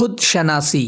خود شناسی،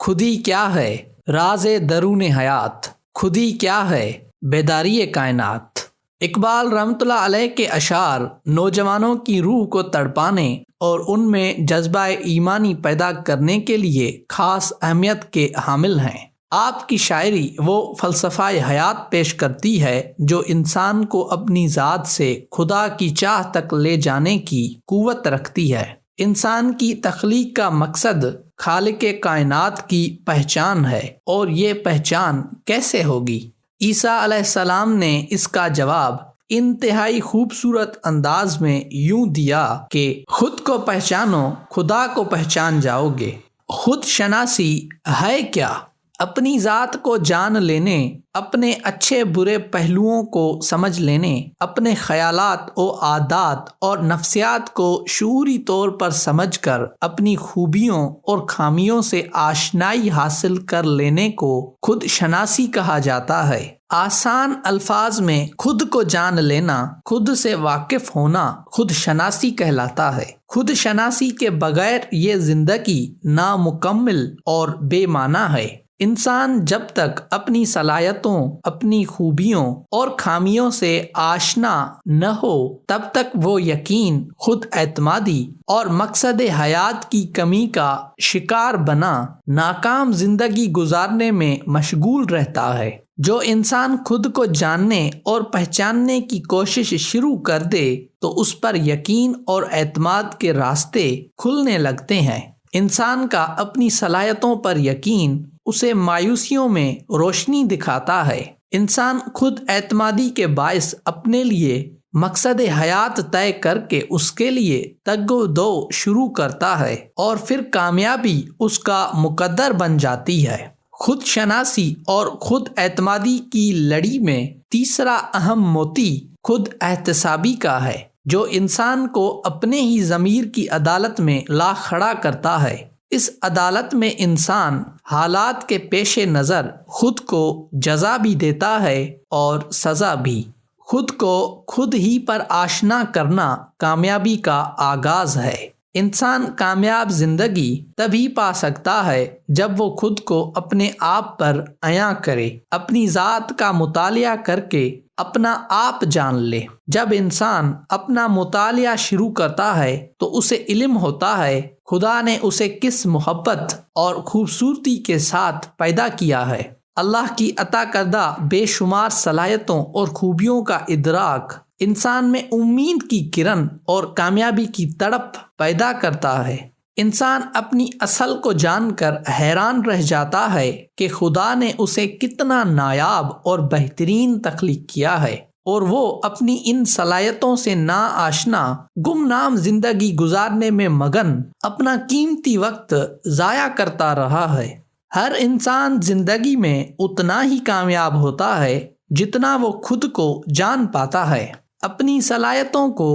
خودی کیا ہے راز درون حیات، خودی کیا ہے بیداری کائنات۔ اقبال رحمۃ اللہ علیہ کے اشعار نوجوانوں کی روح کو تڑپانے اور ان میں جذبہ ایمانی پیدا کرنے کے لیے خاص اہمیت کے حامل ہیں۔ آپ کی شاعری وہ فلسفہ حیات پیش کرتی ہے جو انسان کو اپنی ذات سے خدا کی چاہ تک لے جانے کی قوت رکھتی ہے۔ انسان کی تخلیق کا مقصد خالق کائنات کی پہچان ہے، اور یہ پہچان کیسے ہوگی؟ عیسیٰ علیہ السلام نے اس کا جواب انتہائی خوبصورت انداز میں یوں دیا کہ خود کو پہچانو، خدا کو پہچان جاؤ گے۔ خود شناسی ہے کیا؟ اپنی ذات کو جان لینے، اپنے اچھے برے پہلوؤں کو سمجھ لینے، اپنے خیالات و عادات اور نفسیات کو شعوری طور پر سمجھ کر اپنی خوبیوں اور خامیوں سے آشنائی حاصل کر لینے کو خود شناسی کہا جاتا ہے۔ آسان الفاظ میں خود کو جان لینا، خود سے واقف ہونا خود شناسی کہلاتا ہے۔ خود شناسی کے بغیر یہ زندگی نامکمل اور بے معنی ہے۔ انسان جب تک اپنی صلاحیتوں، اپنی خوبیوں اور خامیوں سے آشنا نہ ہو تب تک وہ یقین، خود اعتمادی اور مقصد حیات کی کمی کا شکار بنا ناکام زندگی گزارنے میں مشغول رہتا ہے۔ جو انسان خود کو جاننے اور پہچاننے کی کوشش شروع کر دے تو اس پر یقین اور اعتماد کے راستے کھلنے لگتے ہیں۔ انسان کا اپنی صلاحیتوں پر یقین اسے مایوسیوں میں روشنی دکھاتا ہے۔ انسان خود اعتمادی کے باعث اپنے لیے مقصد حیات طے کر کے اس کے لیے تگ و دو شروع کرتا ہے، اور پھر کامیابی اس کا مقدر بن جاتی ہے۔ خود شناسی اور خود اعتمادی کی لڑی میں تیسرا اہم موتی خود احتسابی کا ہے، جو انسان کو اپنے ہی ضمیر کی عدالت میں لا کھڑا کرتا ہے۔ اس عدالت میں انسان حالات کے پیش نظر خود کو جزا بھی دیتا ہے اور سزا بھی۔ خود کو خود ہی پر آشنا کرنا کامیابی کا آغاز ہے۔ انسان کامیاب زندگی تبھی پا سکتا ہے جب وہ خود کو اپنے آپ پر عیاں کرے، اپنی ذات کا مطالعہ کر کے اپنا آپ جان لے۔ جب انسان اپنا مطالعہ شروع کرتا ہے تو اسے علم ہوتا ہے خدا نے اسے کس محبت اور خوبصورتی کے ساتھ پیدا کیا ہے۔ اللہ کی عطا کردہ بے شمار صلاحیتوں اور خوبیوں کا ادراک انسان میں امید کی کرن اور کامیابی کی تڑپ پیدا کرتا ہے۔ انسان اپنی اصل کو جان کر حیران رہ جاتا ہے کہ خدا نے اسے کتنا نایاب اور بہترین تخلیق کیا ہے، اور وہ اپنی ان صلاحیتوں سے نا آشنا گمنام زندگی گزارنے میں مگن اپنا قیمتی وقت ضائع کرتا رہا ہے۔ ہر انسان زندگی میں اتنا ہی کامیاب ہوتا ہے جتنا وہ خود کو جان پاتا ہے۔ اپنی صلاحیتوں کو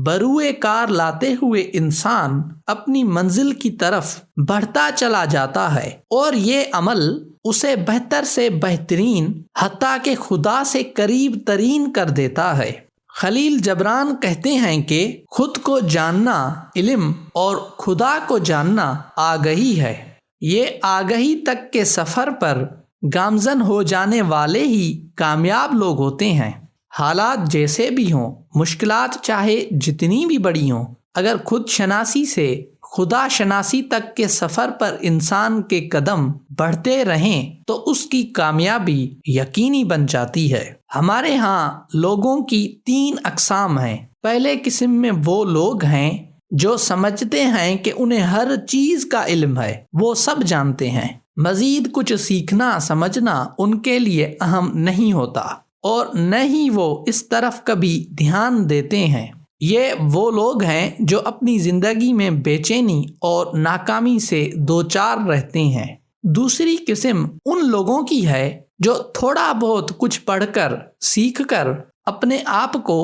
بروئے کار لاتے ہوئے انسان اپنی منزل کی طرف بڑھتا چلا جاتا ہے، اور یہ عمل اسے بہتر سے بہترین حتیٰ کہ خدا سے قریب ترین کر دیتا ہے۔ خلیل جبران کہتے ہیں کہ خود کو جاننا علم اور خدا کو جاننا آگہی ہے۔ یہ آگہی تک کے سفر پر گامزن ہو جانے والے ہی کامیاب لوگ ہوتے ہیں۔ حالات جیسے بھی ہوں، مشکلات چاہے جتنی بھی بڑی ہوں، اگر خود شناسی سے خدا شناسی تک کے سفر پر انسان کے قدم بڑھتے رہیں تو اس کی کامیابی یقینی بن جاتی ہے۔ ہمارے ہاں لوگوں کی 3 اقسام ہیں۔ پہلے قسم میں وہ لوگ ہیں جو سمجھتے ہیں کہ انہیں ہر چیز کا علم ہے، وہ سب جانتے ہیں، مزید کچھ سیکھنا سمجھنا ان کے لیے اہم نہیں ہوتا، اور نہ ہی وہ اس طرف کبھی دھیان دیتے ہیں۔ یہ وہ لوگ ہیں جو اپنی زندگی میں بے چینی اور ناکامی سے دوچار رہتے ہیں۔ دوسری قسم ان لوگوں کی ہے جو تھوڑا بہت کچھ پڑھ کر، سیکھ کر اپنے آپ کو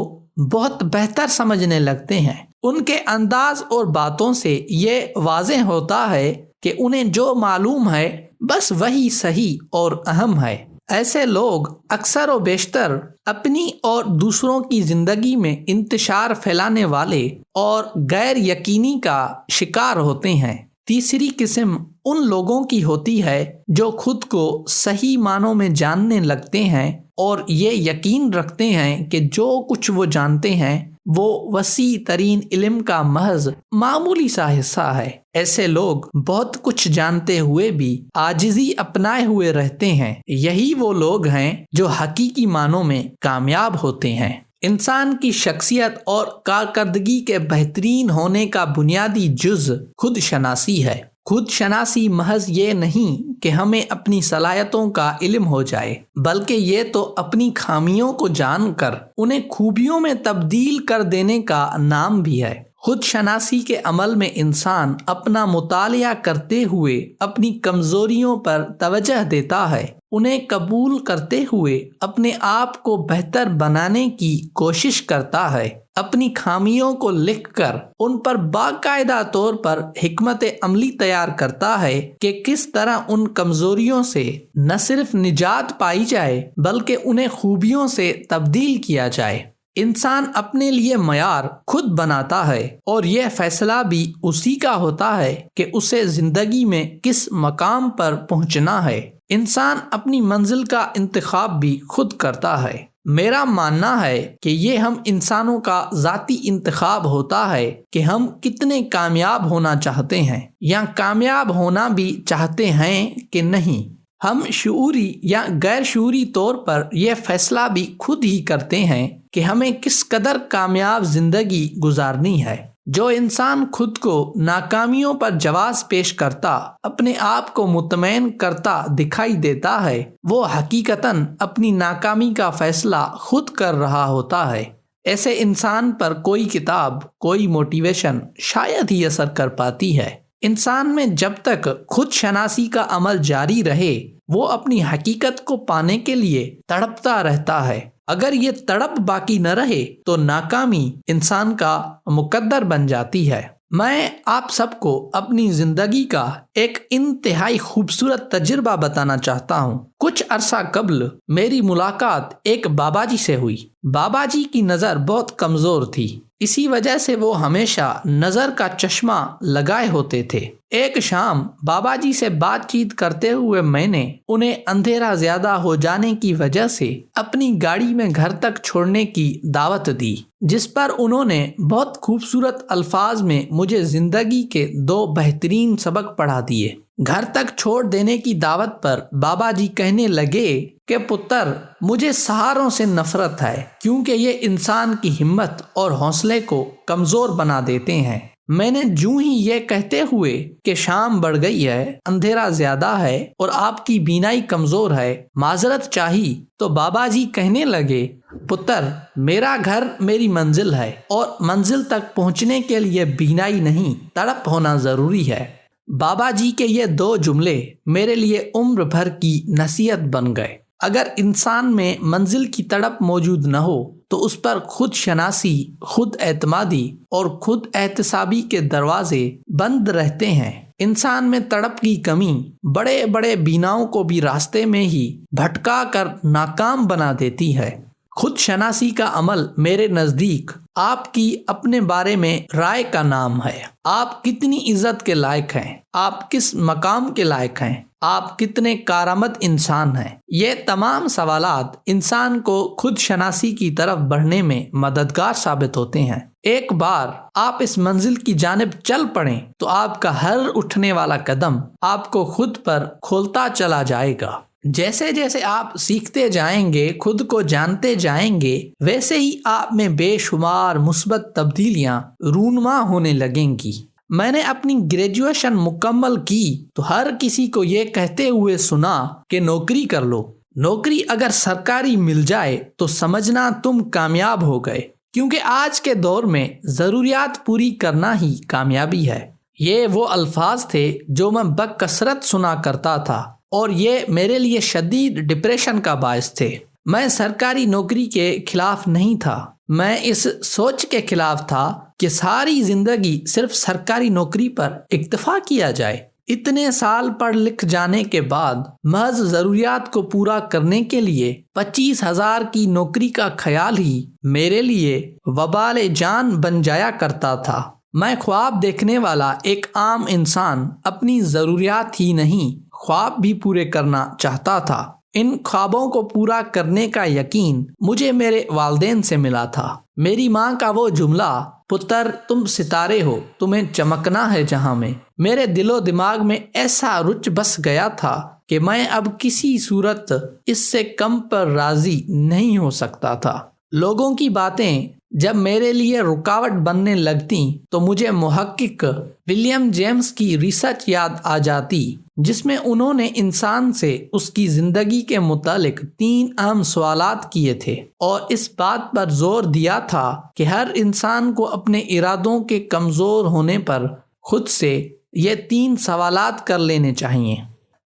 بہت بہتر سمجھنے لگتے ہیں۔ ان کے انداز اور باتوں سے یہ واضح ہوتا ہے کہ انہیں جو معلوم ہے بس وہی صحیح اور اہم ہے۔ ایسے لوگ اکثر و بیشتر اپنی اور دوسروں کی زندگی میں انتشار پھیلانے والے اور غیر یقینی کا شکار ہوتے ہیں۔ تیسری قسم ان لوگوں کی ہوتی ہے جو خود کو صحیح معنوں میں جاننے لگتے ہیں اور یہ یقین رکھتے ہیں کہ جو کچھ وہ جانتے ہیں وہ وسیع ترین علم کا محض معمولی سا حصہ ہے۔ ایسے لوگ بہت کچھ جانتے ہوئے بھی عاجزی اپنائے ہوئے رہتے ہیں۔ یہی وہ لوگ ہیں جو حقیقی معنوں میں کامیاب ہوتے ہیں۔ انسان کی شخصیت اور کارکردگی کے بہترین ہونے کا بنیادی جز خود شناسی ہے۔ خود شناسی محض یہ نہیں کہ ہمیں اپنی صلاحیتوں کا علم ہو جائے، بلکہ یہ تو اپنی خامیوں کو جان کر انہیں خوبیوں میں تبدیل کر دینے کا نام بھی ہے۔ خود شناسی کے عمل میں انسان اپنا مطالعہ کرتے ہوئے اپنی کمزوریوں پر توجہ دیتا ہے، انہیں قبول کرتے ہوئے اپنے آپ کو بہتر بنانے کی کوشش کرتا ہے، اپنی خامیوں کو لکھ کر ان پر باقاعدہ طور پر حکمت عملی تیار کرتا ہے کہ کس طرح ان کمزوریوں سے نہ صرف نجات پائی جائے بلکہ انہیں خوبیوں سے تبدیل کیا جائے۔ انسان اپنے لیے معیار خود بناتا ہے اور یہ فیصلہ بھی اسی کا ہوتا ہے کہ اسے زندگی میں کس مقام پر پہنچنا ہے۔ انسان اپنی منزل کا انتخاب بھی خود کرتا ہے۔ میرا ماننا ہے کہ یہ ہم انسانوں کا ذاتی انتخاب ہوتا ہے کہ ہم کتنے کامیاب ہونا چاہتے ہیں یا کامیاب ہونا بھی چاہتے ہیں کہ نہیں۔ ہم شعوری یا غیر شعوری طور پر یہ فیصلہ بھی خود ہی کرتے ہیں کہ ہمیں کس قدر کامیاب زندگی گزارنی ہے۔ جو انسان خود کو ناکامیوں پر جواز پیش کرتا، اپنے آپ کو مطمئن کرتا دکھائی دیتا ہے، وہ حقیقتاً اپنی ناکامی کا فیصلہ خود کر رہا ہوتا ہے۔ ایسے انسان پر کوئی کتاب، کوئی موٹیویشن شاید ہی اثر کر پاتی ہے۔ انسان میں جب تک خود شناسی کا عمل جاری رہے، وہ اپنی حقیقت کو پانے کے لیے تڑپتا رہتا ہے۔ اگر یہ تڑپ باقی نہ رہے تو ناکامی انسان کا مقدر بن جاتی ہے۔ میں آپ سب کو اپنی زندگی کا ایک انتہائی خوبصورت تجربہ بتانا چاہتا ہوں۔ کچھ عرصہ قبل میری ملاقات ایک بابا جی سے ہوئی۔ بابا جی کی نظر بہت کمزور تھی، اسی وجہ سے وہ ہمیشہ نظر کا چشمہ لگائے ہوتے تھے۔ ایک شام بابا جی سے بات چیت کرتے ہوئے میں نے انہیں اندھیرا زیادہ ہو جانے کی وجہ سے اپنی گاڑی میں گھر تک چھوڑنے کی دعوت دی، جس پر انہوں نے بہت خوبصورت الفاظ میں مجھے زندگی کے 2 بہترین سبق پڑھا دیے۔ گھر تک چھوڑ دینے کی دعوت پر بابا جی کہنے لگے کہ پتر، مجھے سہاروں سے نفرت ہے کیونکہ یہ انسان کی ہمت اور حوصلے کو کمزور بنا دیتے ہیں۔ میں نے جوں ہی یہ کہتے ہوئے کہ شام بڑھ گئی ہے، اندھیرا زیادہ ہے اور آپ کی بینائی کمزور ہے، معذرت چاہی تو بابا جی کہنے لگے، پتر، میرا گھر میری منزل ہے اور منزل تک پہنچنے کے لیے بینائی نہیں، تڑپ ہونا ضروری ہے۔ بابا جی کے یہ 2 جملے میرے لیے عمر بھر کی نصیحت بن گئے۔ اگر انسان میں منزل کی تڑپ موجود نہ ہو تو اس پر خود شناسی، خود اعتمادی اور خود احتسابی کے دروازے بند رہتے ہیں۔ انسان میں تڑپ کی کمی بڑے بڑے بیناؤں کو بھی راستے میں ہی بھٹکا کر ناکام بنا دیتی ہے۔ خود شناسی کا عمل میرے نزدیک آپ کی اپنے بارے میں رائے کا نام ہے۔ آپ کتنی عزت کے لائق ہیں، آپ کس مقام کے لائق ہیں، آپ کتنے کارآمد انسان ہیں، یہ تمام سوالات انسان کو خود شناسی کی طرف بڑھنے میں مددگار ثابت ہوتے ہیں۔ ایک بار آپ اس منزل کی جانب چل پڑیں تو آپ کا ہر اٹھنے والا قدم آپ کو خود پر کھولتا چلا جائے گا۔ جیسے جیسے آپ سیکھتے جائیں گے، خود کو جانتے جائیں گے، ویسے ہی آپ میں بے شمار مثبت تبدیلیاں رونما ہونے لگیں گی۔ میں نے اپنی گریجویشن مکمل کی تو ہر کسی کو یہ کہتے ہوئے سنا کہ نوکری کر لو۔ نوکری اگر سرکاری مل جائے تو سمجھنا تم کامیاب ہو گئے، کیونکہ آج کے دور میں ضروریات پوری کرنا ہی کامیابی ہے۔ یہ وہ الفاظ تھے جو میں بکثرت سنا کرتا تھا اور یہ میرے لیے شدید ڈپریشن کا باعث تھے۔ میں سرکاری نوکری کے خلاف نہیں تھا، میں اس سوچ کے خلاف تھا کہ ساری زندگی صرف سرکاری نوکری پر اکتفا کیا جائے۔ اتنے سال پڑھ لکھ جانے کے بعد محض ضروریات کو پورا کرنے کے لیے 25,000 کی نوکری کا خیال ہی میرے لیے وبال جان بن جایا کرتا تھا۔ میں خواب دیکھنے والا ایک عام انسان اپنی ضروریات ہی نہیں خواب بھی پورے کرنا چاہتا تھا۔ ان خوابوں کو پورا کرنے کا یقین مجھے میرے والدین سے ملا تھا۔ میری ماں کا وہ جملہ، پتر تم ستارے ہو، تمہیں چمکنا ہے جہاں میں، میرے دل و دماغ میں ایسا رچ بس گیا تھا کہ میں اب کسی صورت اس سے کم پر راضی نہیں ہو سکتا تھا۔ لوگوں کی باتیں جب میرے لیے رکاوٹ بننے لگتی تو مجھے محقق ولیم جیمز کی ریسرچ یاد آ جاتی، جس میں انہوں نے انسان سے اس کی زندگی کے متعلق 3 اہم سوالات کیے تھے اور اس بات پر زور دیا تھا کہ ہر انسان کو اپنے ارادوں کے کمزور ہونے پر خود سے یہ 3 سوالات کر لینے چاہیے۔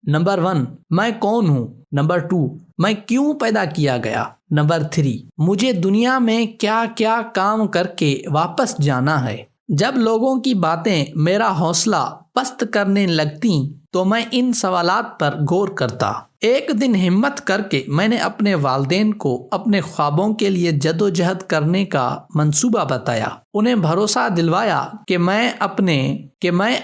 نمبر 1، میں کون ہوں؟ نمبر 2، میں کیوں پیدا کیا گیا؟ نمبر 3، مجھے دنیا میں کیا کیا کام کر کے واپس جانا ہے؟ جب لوگوں کی باتیں میرا حوصلہ پست کرنے لگتیں تو میں ان سوالات پر غور کرتا۔ ایک دن ہمت کر کے میں نے اپنے والدین کو اپنے خوابوں کے لیے جدوجہد کرنے کا منصوبہ بتایا، انہیں بھروسہ دلوایا کہ میں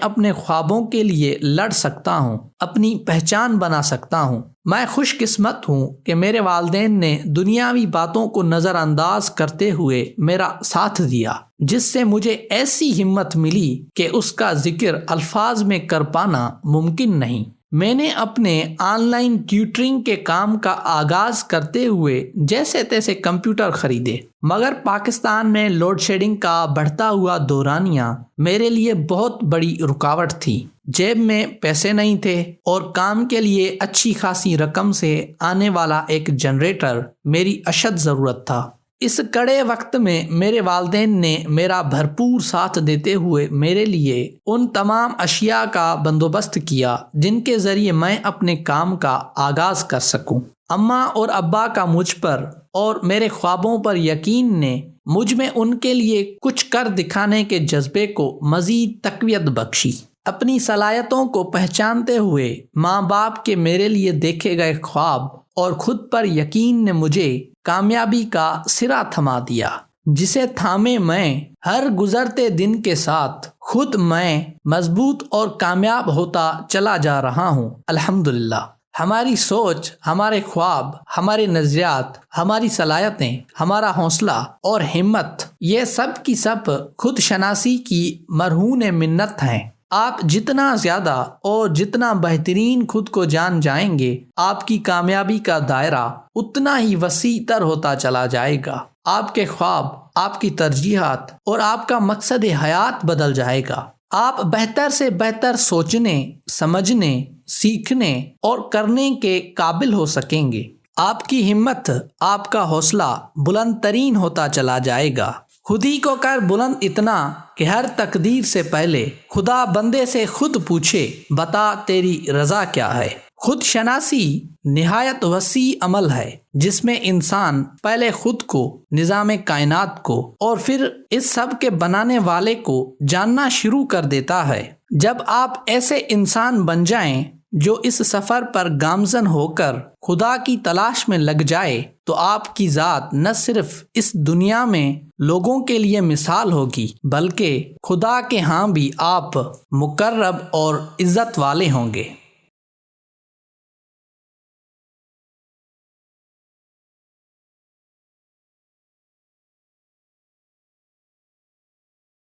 اپنے خوابوں کے لیے لڑ سکتا ہوں، اپنی پہچان بنا سکتا ہوں۔ میں خوش قسمت ہوں کہ میرے والدین نے دنیاوی باتوں کو نظر انداز کرتے ہوئے میرا ساتھ دیا، جس سے مجھے ایسی ہمت ملی کہ اس کا ذکر الفاظ میں کر پانا ممکن نہیں۔ میں نے اپنے آن لائن ٹیوٹرنگ کے کام کا آغاز کرتے ہوئے جیسے تیسے کمپیوٹر خریدے، مگر پاکستان میں لوڈ شیڈنگ کا بڑھتا ہوا دورانیہ میرے لیے بہت بڑی رکاوٹ تھی۔ جیب میں پیسے نہیں تھے اور کام کے لیے اچھی خاصی رقم سے آنے والا ایک جنریٹر میری اشد ضرورت تھا۔ اس کڑے وقت میں میرے والدین نے میرا بھرپور ساتھ دیتے ہوئے میرے لیے ان تمام اشیاء کا بندوبست کیا جن کے ذریعے میں اپنے کام کا آغاز کر سکوں۔ اماں اور ابا کا مجھ پر اور میرے خوابوں پر یقین نے مجھ میں ان کے لیے کچھ کر دکھانے کے جذبے کو مزید تقویت بخشی۔ اپنی صلاحیتوں کو پہچانتے ہوئے ماں باپ کے میرے لیے دیکھے گئے خواب اور خود پر یقین نے مجھے کامیابی کا سرا تھما دیا، جسے تھامے میں ہر گزرتے دن کے ساتھ خود میں مضبوط اور کامیاب ہوتا چلا جا رہا ہوں۔ الحمدللہ۔ ہماری سوچ، ہمارے خواب، ہمارے نظریات، ہماری صلاحیتیں، ہمارا حوصلہ اور ہمت، یہ سب کی سب خود شناسی کی مرہون منت ہیں۔ آپ جتنا زیادہ اور جتنا بہترین خود کو جان جائیں گے، آپ کی کامیابی کا دائرہ اتنا ہی وسیع تر ہوتا چلا جائے گا۔ آپ کے خواب، آپ کی ترجیحات اور آپ کا مقصد حیات بدل جائے گا۔ آپ بہتر سے بہتر سوچنے، سمجھنے، سیکھنے اور کرنے کے قابل ہو سکیں گے۔ آپ کی ہمت، آپ کا حوصلہ بلند ترین ہوتا چلا جائے گا۔ خود ہی کو کر بلند اتنا کہ ہر تقدیر سے پہلے خدا بندے سے خود پوچھے، بتا تیری رضا کیا ہے۔ خود شناسی نہایت وسیع عمل ہے جس میں انسان پہلے خود کو، نظام کائنات کو اور پھر اس سب کے بنانے والے کو جاننا شروع کر دیتا ہے۔ جب آپ ایسے انسان بن جائیں جو اس سفر پر گامزن ہو کر خدا کی تلاش میں لگ جائے تو آپ کی ذات نہ صرف اس دنیا میں لوگوں کے لیے مثال ہوگی بلکہ خدا کے ہاں بھی آپ مقرب اور عزت والے ہوں گے۔